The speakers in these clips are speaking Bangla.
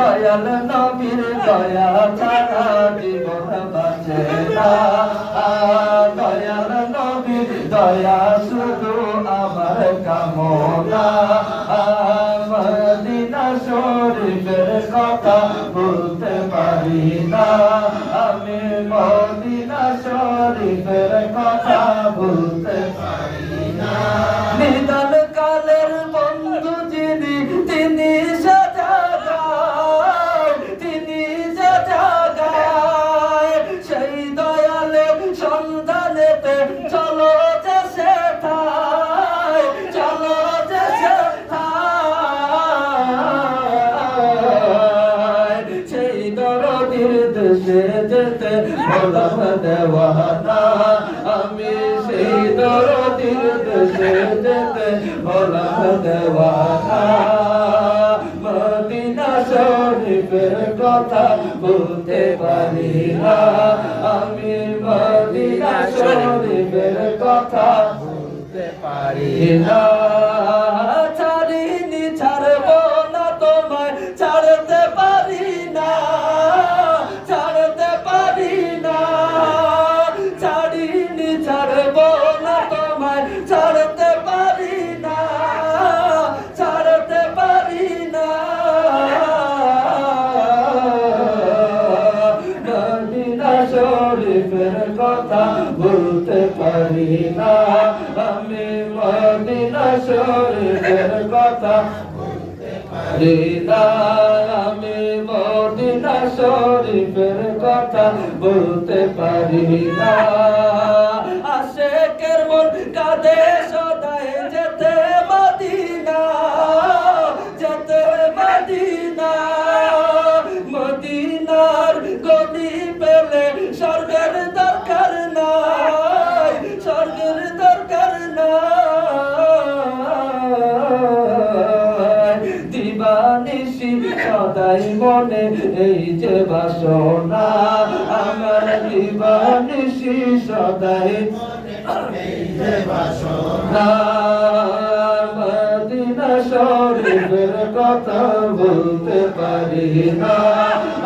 দয়াল নবীর দয়া ছাড়া জীবন বাঁচে না দয়াল নবীর দয়া শুধু আমার কামনা মদিনা শরীফের কথা বলতে পারি না আমি মদিনা শরীফের কথা বলতে পারি না নিদান কালের বন্ধু যিনি তিনি সেই দয়ালের সন্ধানেতে চলো যে সেথায় চলো যে সেথায় সেই দরদির দেশে যেতে হলাম দেওয়ানা আমি সেই দরদির দেশে যেতে হলাম দেওয়ানা মদিনা শরীফের কথা বলতে পারি না আমি মদিনা শরীফের কথা বলতে পারি না ছাড়িনি ছাড়বো না তোমায় ছাড়তে পারি না ছাড়তে পারি না ছাড়িনি ছাড়বো না তোমায় ছাড়তে পারি না ছাড়তে পারি না মদিনা শরীফের কথা বলতে পারি না আমি মদিনা শরীফের কথা বলতে পারি না আমি মদিনা শরীফের কথা বলতে পারি না আশেকের মন কাঁদে সদাই যেতে মদিনা যেতে মদিনা মদিনার গদি পেলে স্বর্গের দরকার নাই স্বর্গের দরকার নাই দিবানিশি সদাই মনে এই যে বাসনা আমার দিবানিশি সদাই এই যে বাসনা মদিনা শরীফের কথা বলতে পারি না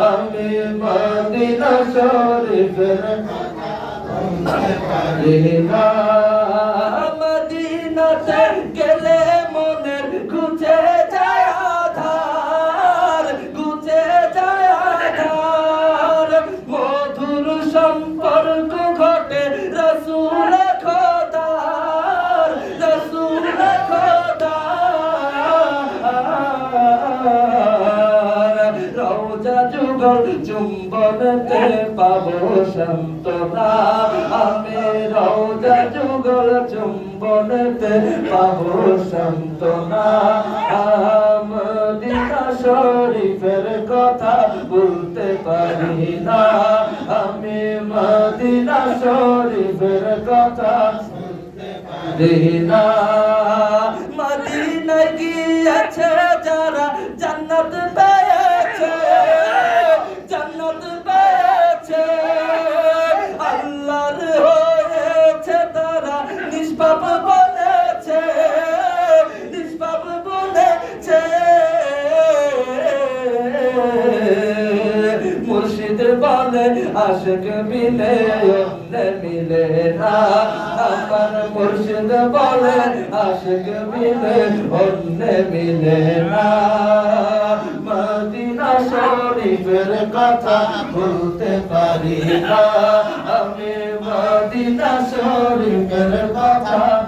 আমি মদিনা শরীফের কথা বলতে পারি না মদিনাতে গেলে মনের ঘুচে যায় আধার ঘুচে যায় আধার মধুর সম্পর্ক ঘটে রসুল খোদার রসুল খোদার রওজা যুগল চুম্বনতে পাবো সান্তনা আমি রওজা যুগল চুম্বনতে পাবো সান্তনা মদিনা শরীফের কথা বলতে পারি না আমি মদিনা শরীফের কথা বলতে পারি না মদিনায় গিয়েছে যারা জান্নাত পেয়েছে জান্নাত পেয়েছে আল্লাহর হয়েছে তারা নিষ্পাপ বলেছে নিষ্পাপ বলেছে মুর্শিদ বলে আশিক মিলে অন্য মিলে না আমার মুর্শিদ বলে আশিক মিলে অন্য মিলে না মদিনা শরীফের কথা বলতে পারি না আমি মদিনা শরীফের কথা